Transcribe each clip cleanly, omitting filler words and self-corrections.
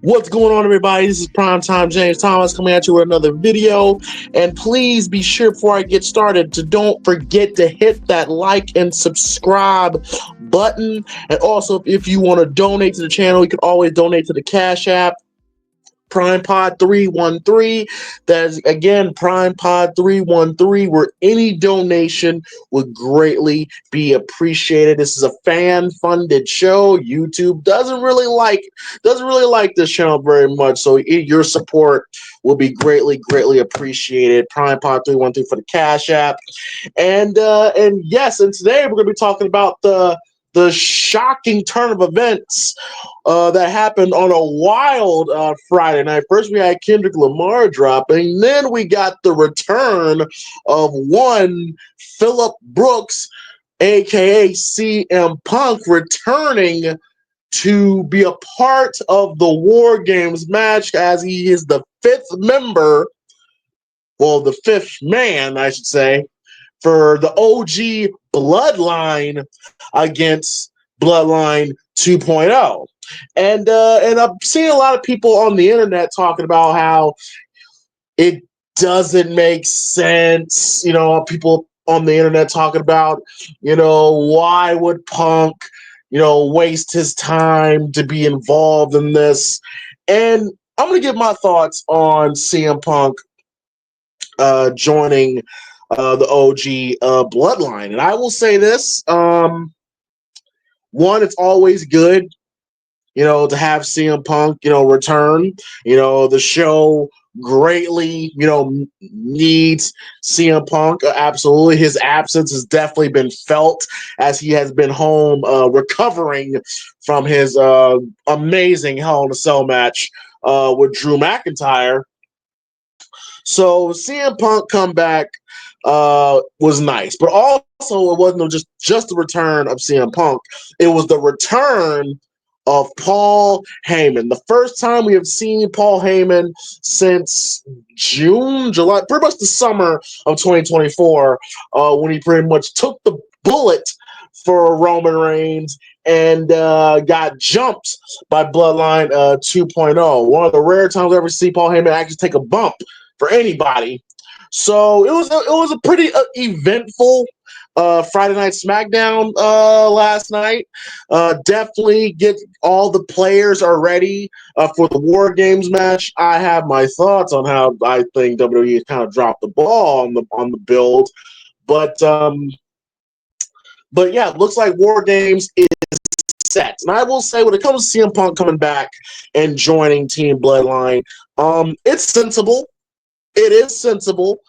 What's going on, everybody? This is Primetime James Thomas coming at you with another video. And please be sure, before I get started, to don't forget to hit that like and subscribe button. And also, if you want to donate to the channel, you can always donate to the Cash App. PrimePod313. That's again PrimePod313, where any donation would greatly be appreciated. This is a fan-funded show. YouTube doesn't really like this channel very much, so your support will be greatly appreciated. PrimePod313 for the Cash App. And yes, and today we're gonna be talking about the shocking turn of events that happened on a wild Friday night. First, we had Kendrick Lamar dropping, then we got the return of one Phillip Brooks, aka CM Punk, returning to be a part of the War Games match, as he is the fifth member, well, the fifth man, I should say, for the OG Bloodline against Bloodline 2.0. And I'm seeing a lot of people on the internet talking about how it doesn't make sense. You know, people on the internet talking about, why would Punk, waste his time to be involved in this? And I'm going to give my thoughts on CM Punk joining the OG Bloodline. And I will say this, one, it's always good, to have CM Punk, return. The show greatly, needs CM Punk. Absolutely. His absence has definitely been felt, as he has been home recovering from his amazing Hell in a Cell match with Drew McIntyre. So CM Punk comeback was nice, but also it wasn't just the return of CM Punk. It was the return of Paul Heyman. The first time we have seen Paul Heyman since June, July, pretty much the summer of 2024, when he pretty much took the bullet for Roman Reigns and got jumped by Bloodline 2.0. One of the rare times I ever see Paul Heyman actually take a bump for anybody. So it was a pretty eventful Friday Night SmackDown last night. Definitely get all the players are ready for the War Games match. I have my thoughts on how I think WWE has kind of dropped the ball on the build, but yeah, it looks like War Games is set. And I will say, when it comes to CM Punk coming back and joining Team Bloodline, it's sensible. It is sensible.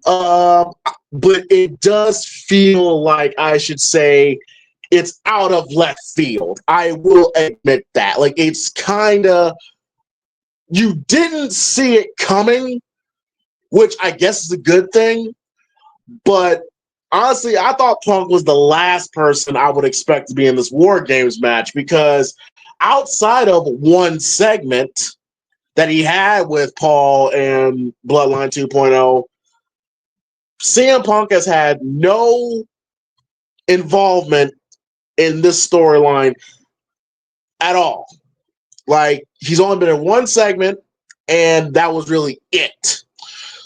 But it does feel like, I should say, it's out of left field. I will admit that. Like, it's kind of, you didn't see it coming, which I guess is a good thing. But honestly, I thought Punk was the last person I would expect to be in this War Games match, because outside of one segment that he had with Paul and Bloodline 2.0, CM Punk has had no involvement in this storyline at all. Like, he's only been in one segment, and that was really it.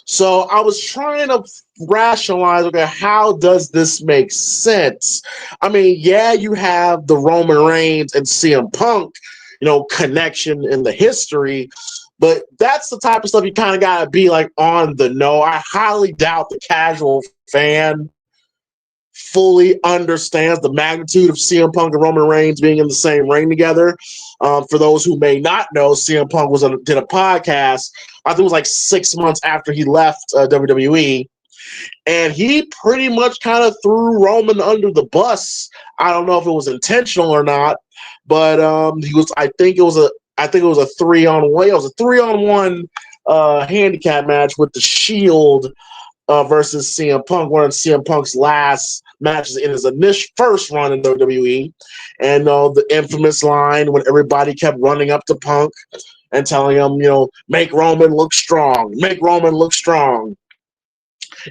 So I was trying to rationalize, okay, how does this make sense? I mean, yeah, you have the Roman Reigns and CM Punk, connection in the history, but that's the type of stuff you kind of got to be like on the know. I highly doubt the casual fan fully understands the magnitude of CM Punk and Roman Reigns being in the same ring together. For those who may not know, CM Punk did a podcast, I think it was like 6 months after he left WWE, and he pretty much kind of threw Roman under the bus. I don't know if it was intentional or not, but he was. I think it was a 3-on-1. It was a 3-on-1 handicap match with the Shield versus CM Punk, one of CM Punk's last matches in his initial first run in WWE. And the infamous line when everybody kept running up to Punk and telling him, make Roman look strong, make Roman look strong.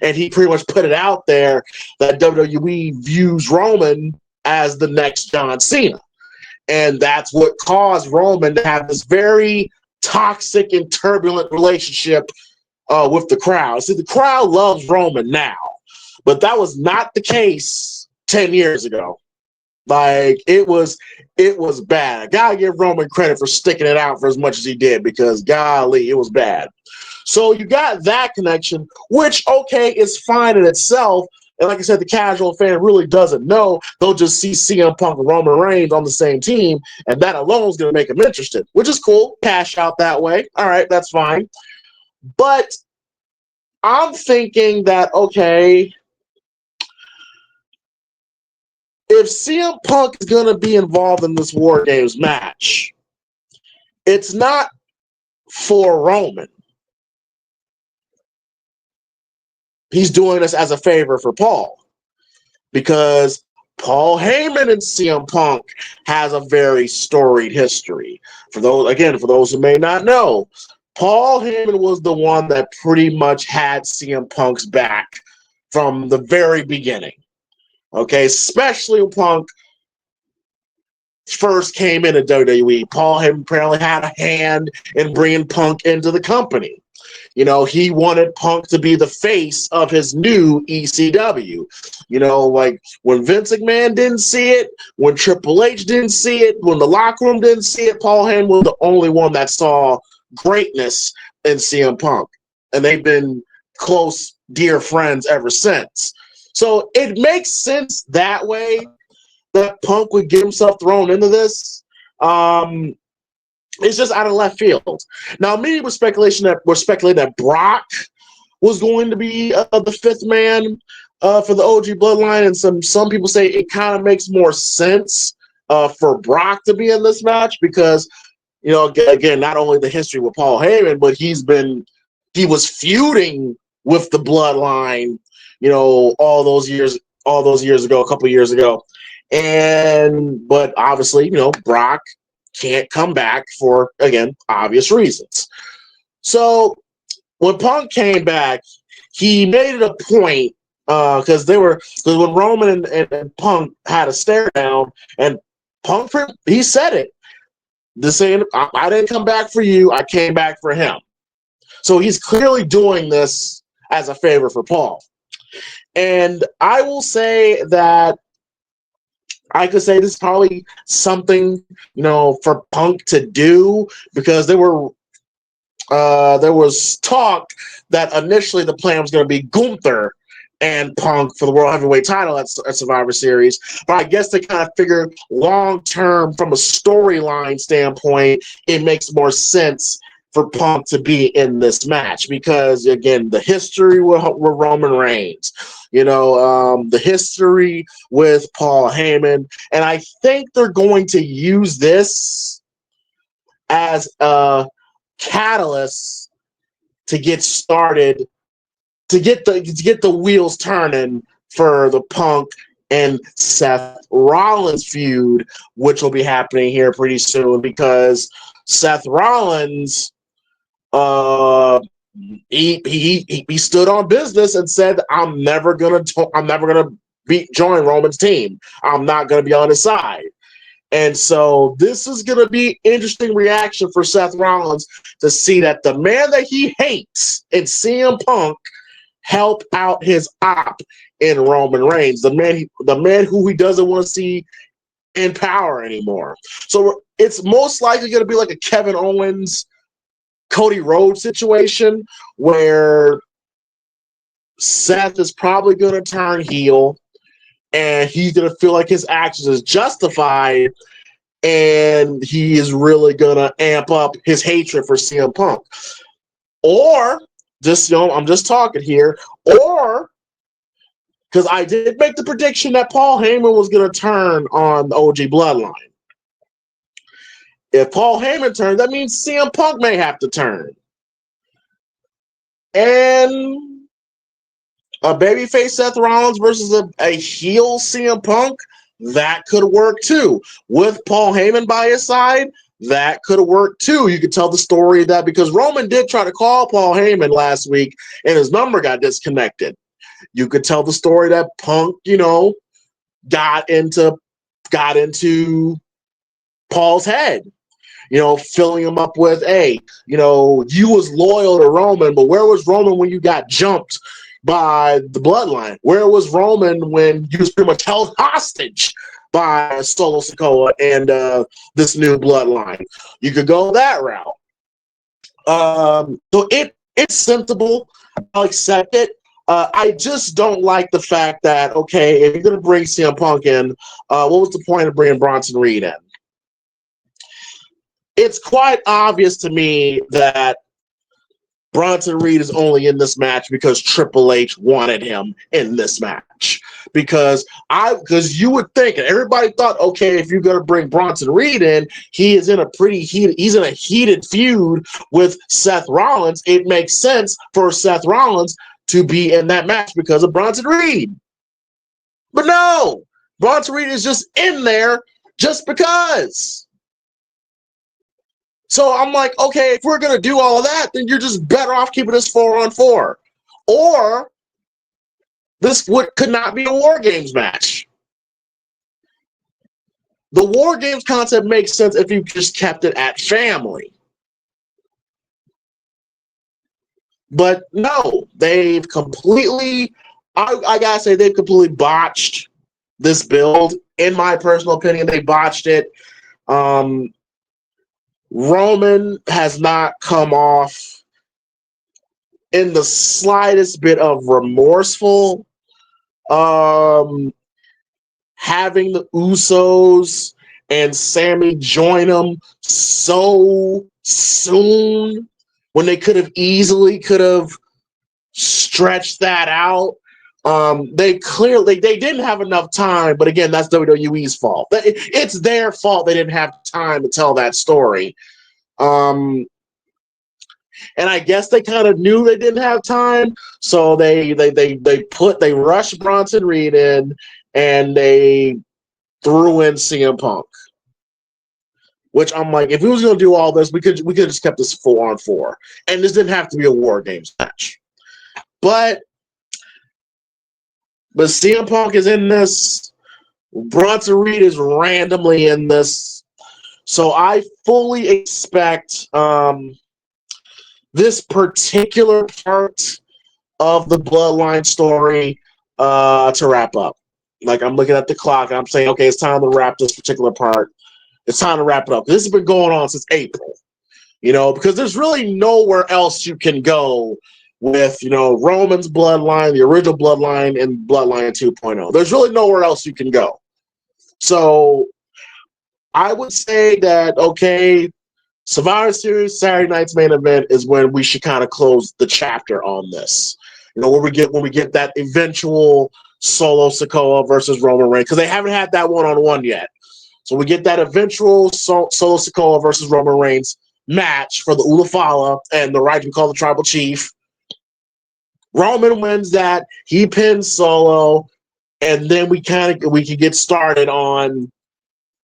And he pretty much put it out there that WWE views Roman as the next John Cena. And that's what caused Roman to have this very toxic and turbulent relationship with the crowd. See, the crowd loves Roman now, but that was not the case 10 years ago. Like it was bad. I gotta give Roman credit for sticking it out for as much as he did, because golly, it was bad. So you got that connection, which okay is fine in itself. And like I said, the casual fan really doesn't know. They'll just see CM Punk and Roman Reigns on the same team, and that alone is going to make them interested, which is cool. Cash out that way. All right, that's fine. But I'm thinking that, okay, if CM Punk is going to be involved in this War Games match, it's not for Roman. He's doing this as a favor for Paul, because Paul Heyman and CM Punk has a very storied history. For those who may not know, Paul Heyman was the one that pretty much had CM Punk's back from the very beginning. Okay, especially when Punk first came into WWE. Paul Heyman apparently had a hand in bringing Punk into the company. You know, he wanted Punk to be the face of his new ECW. You know, like when Vince McMahon didn't see it, when Triple H didn't see it, when the locker room didn't see it, Paul Heyman was the only one that saw greatness in CM Punk. And they've been close, dear friends ever since. So it makes sense that way that Punk would get himself thrown into this. It's just out of left field. Now, many were speculating that Brock was going to be the fifth man for the OG Bloodline, and some people say it kind of makes more sense for Brock to be in this match because, you know, again, not only the history with Paul Heyman, but he was feuding with the Bloodline, you know, all those years ago, a couple years ago, but obviously, you know, Brock can't come back for, again, obvious reasons. So when Punk came back, he made it a point because when Roman and Punk had a stare down, and Punk, he said it, saying, I didn't come back for you, I came back for him. So he's clearly doing this as a favor for Paul. And I will say that I could say this is probably something, you know, for Punk to do, because there was talk that initially the plan was going to be Gunther and Punk for the World Heavyweight title at Survivor Series. But I guess they kind of figured long-term, from a storyline standpoint, it makes more sense for Punk to be in this match because, again, the history with Roman Reigns, you know, the history with Paul Heyman, and I think they're going to use this as a catalyst to get started, to get the wheels turning for the Punk and Seth Rollins feud, which will be happening here pretty soon, because Seth Rollins, he stood on business and said, I'm never gonna join Roman's team. I'm not gonna be on his side. And so this is gonna be interesting reaction for Seth Rollins to see that the man that he hates in CM Punk help out his op in Roman Reigns, the man who he doesn't want to see in power anymore. So it's most likely going to be like a Kevin Owens, Cody Rhodes situation where Seth is probably going to turn heel and he's going to feel like his actions is justified, and he is really going to amp up his hatred for CM Punk. Or just, you know, I'm just talking here, or because I did make the prediction that Paul Heyman was going to turn on the OG Bloodline. If Paul Heyman turns, that means CM Punk may have to turn. And a babyface Seth Rollins versus a heel CM Punk, that could work too. With Paul Heyman by his side, that could work too. You could tell the story of that, because Roman did try to call Paul Heyman last week and his number got disconnected. You could tell the story that Punk, you know, got into Paul's head. Filling him up with, hey, you was loyal to Roman, but where was Roman when you got jumped by the Bloodline? Where was Roman when you was pretty much held hostage by Solo Sikoa and this new Bloodline? You could go that route. So it's sensible. I'll accept it. I just don't like the fact that, okay, if you're going to bring CM Punk in, what was the point of bringing Bronson Reed in? It's quite obvious to me that Bronson Reed is only in this match because Triple H wanted him in this match. Because you would think, and everybody thought, okay, if you're going to bring Bronson Reed in, he's in a heated feud with Seth Rollins. It makes sense for Seth Rollins to be in that match because of Bronson Reed. But no, Bronson Reed is just in there just because. So I'm like, okay, if we're going to do all of that, then you're just better off keeping this 4-on-4. Or this could not be a War Games match. The War Games concept makes sense if you just kept it at family. But no, they've completely, I gotta say, they've completely botched this build. In my personal opinion, they botched it. Roman has not come off in the slightest bit of remorseful. Having the Usos and Sammy join them so soon when they could have easily stretched that out. They didn't have enough time, but again, that's WWE's fault. It's their fault they didn't have time to tell that story. And I guess they kind of knew they didn't have time, so they rushed Bronson Reed in and they threw in CM Punk. Which I'm like, if we was gonna do all this, we could have just kept this 4-on-4, and this didn't have to be a War Games match. But CM Punk is in this. Bronson Reed is randomly in this. So I fully expect this particular part of the Bloodline story to wrap up. Like, I'm looking at the clock and I'm saying, okay, it's time to wrap this particular part. It's time to wrap it up. This has been going on since April, because there's really nowhere else you can go with, Roman's Bloodline, the original Bloodline, and Bloodline 2.0. There's really nowhere else you can go. So I would say that, okay, Survivor Series Saturday night's main event is when we should kind of close the chapter on this. When we get that eventual Solo Sikoa versus Roman Reigns, because they haven't had that one-on-one yet. So we get that eventual Solo Sikoa versus Roman Reigns match for the Ulafala and the right to call the Tribal Chief. Roman wins that. He pins Solo, and then we could get started on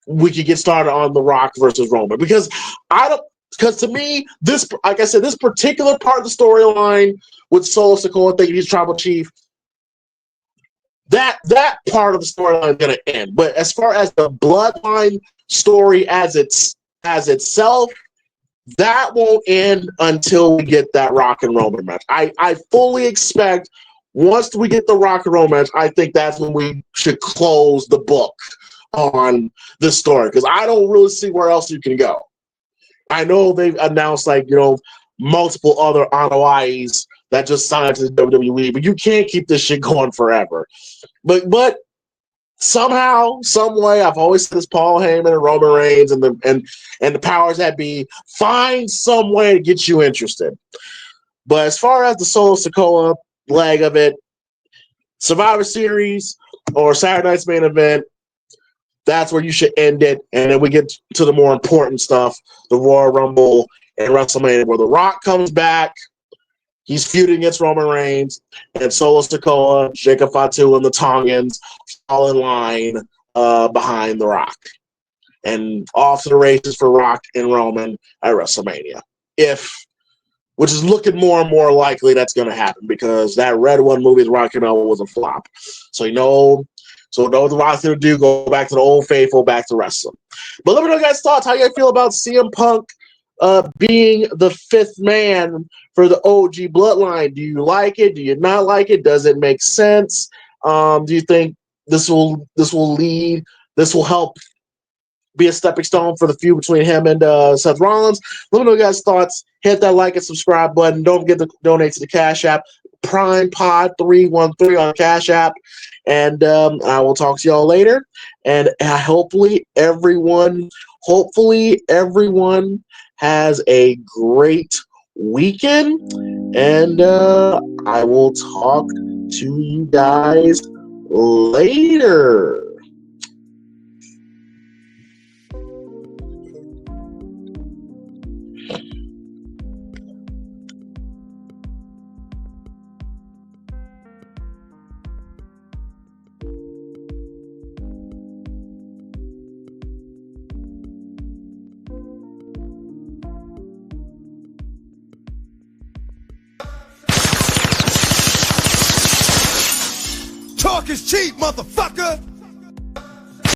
The Rock versus Roman, because to me, this, like I said, this particular part of the storyline with Solo Sikoa thinking he's Tribal Chief, that part of the storyline is going to end. But as far as the Bloodline story as itself, that won't end until we get that Rock and Roman match. I fully expect once we get the Rock and Roman match, I think that's when we should close the book on this story, because I don't really see where else you can go. I know they've announced multiple other Anoa'is that just signed to the WWE, but you can't keep this shit going forever. But somehow, some way, I've always said this: Paul Heyman and Roman Reigns and the powers that be, find some way to get you interested. But as far as the Solo Sikoa leg of it, Survivor Series or Saturday night's main event, that's where you should end it. And then we get to the more important stuff, the Royal Rumble and WrestleMania, where The Rock comes back. He's feuding against Roman Reigns, and Solo Sikoa, Jacob Fatu, and the Tongans fall in line behind The Rock. And off to the races for Rock and Roman at WrestleMania. Which is looking more and more likely that's going to happen, because that Red One movie, Rock and Roll, was a flop. So, So know what the Rock's going to do. Go back to the old faithful, back to wrestling. But let me know guys' thoughts. How you guys feel about CM Punk being the fifth man for the OG Bloodline? Do you like it? Do you not like it? Does it make sense? Do you think this will help be a stepping stone for the feud between him and Seth Rollins? Let me know your guys' thoughts. Hit that like and subscribe button. Don't forget to donate to the Cash App. Prime Pod 313 on Cash App. And I will talk to y'all later. And hopefully everyone has a great weekend. And I will talk to you guys later. Talk is cheap, motherfucker!